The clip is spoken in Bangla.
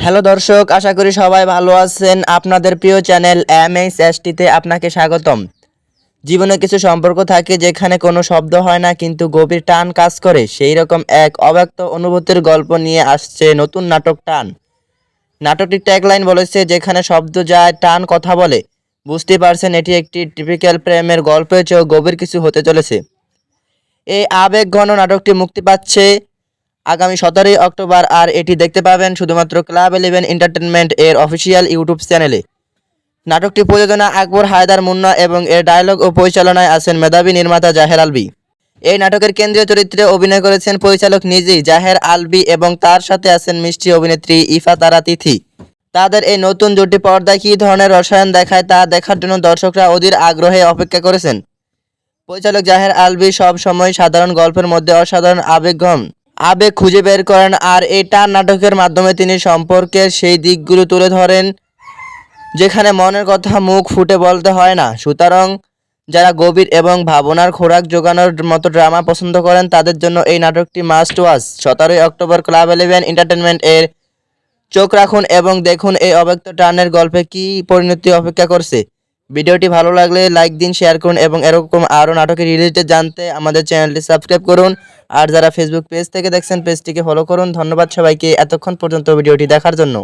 হ্যালো দর্শক, আশা করি সবাই ভালো আছেন। আপনাদের প্রিয় চ্যানেল MHST-তে আপনাকে স্বাগতম। জীবনে কিছু সম্পর্ক থাকে যেখানে কোনো শব্দ হয় না কিন্তু গভীর টান কাজ করে, সেই রকম এক অব্যক্ত অনুভূতির গল্প নিয়ে আসছে নতুন নাটক টান। নাটকটির ট্যাগলাইন বলেছে, যেখানে শব্দ যায় টান কথা বলে। বুঝতে পারছেন, এটি একটি টিপিক্যাল প্রেমের গল্পের চেয়েও গভীর কিছু হতে চলেছে। এই আবেগঘন নাটকটি মুক্তি পাচ্ছে আগামী 17ই অক্টোবর, আর এটি দেখতে পাবেন শুধুমাত্র ক্লাব 11 এন্টারটেনমেন্ট এর অফিসিয়াল ইউটিউব চ্যানেলে। নাটকটি প্রযোজনা আকবর হায়দার মুন্না এবং এর ডায়লগ ও পরিচালনায় আছেন মেধাবী নির্মাতা জাহের আলভী। এই নাটকের কেন্দ্রীয় চরিত্রে অভিনয় করেছেন পরিচালক নিজেই জাহের আলভী এবং তার সাথে আছেন মিষ্টি অভিনেত্রী ইফা তারা তিথি। তাদের এই নতুন জুটি পর্দায় কী ধরনের রসায়ন দেখায় তা দেখার জন্য দর্শকরা অধীর আগ্রহে অপেক্ষা করেছেন। পরিচালক জাহের আলভী সব সময় সাধারণ গল্পের মধ্যে অসাধারণ আবেগ খুঁজে বের করেন, আর এই টান নাটকের মাধ্যমে তিনি সম্পর্কের সেই দিকগুলো তুলে ধরেন যেখানে মনের কথা মুখ ফুটে বলতে হয় না। সুতরাং যারা গভীর এবং ভাবনার খোরাক জোগানোর মতো ড্রামা পছন্দ করেন তাদের জন্য এই নাটকটি মাস্ট ওয়াচ। 17ই অক্টোবর ক্লাব 11 এন্টারটেনমেন্ট এর চোখ রাখুন এবং দেখুন এই অব্যক্ত টানের গল্পে কী পরিণতি অপেক্ষা করছে। ভিডিওটি ভালো লাগলে লাইক দিন, শেয়ার করুন এবং এরকম আরও নাটকের রিলেটেড জানতে আমাদের চ্যানেলটি সাবস্ক্রাইব করুন। আর যারা ফেসবুক পেজ থেকে দেখছেন পেজটিকে ফলো করুন। ধন্যবাদ সবাইকে এতক্ষণ পর্যন্ত ভিডিওটি দেখার জন্য।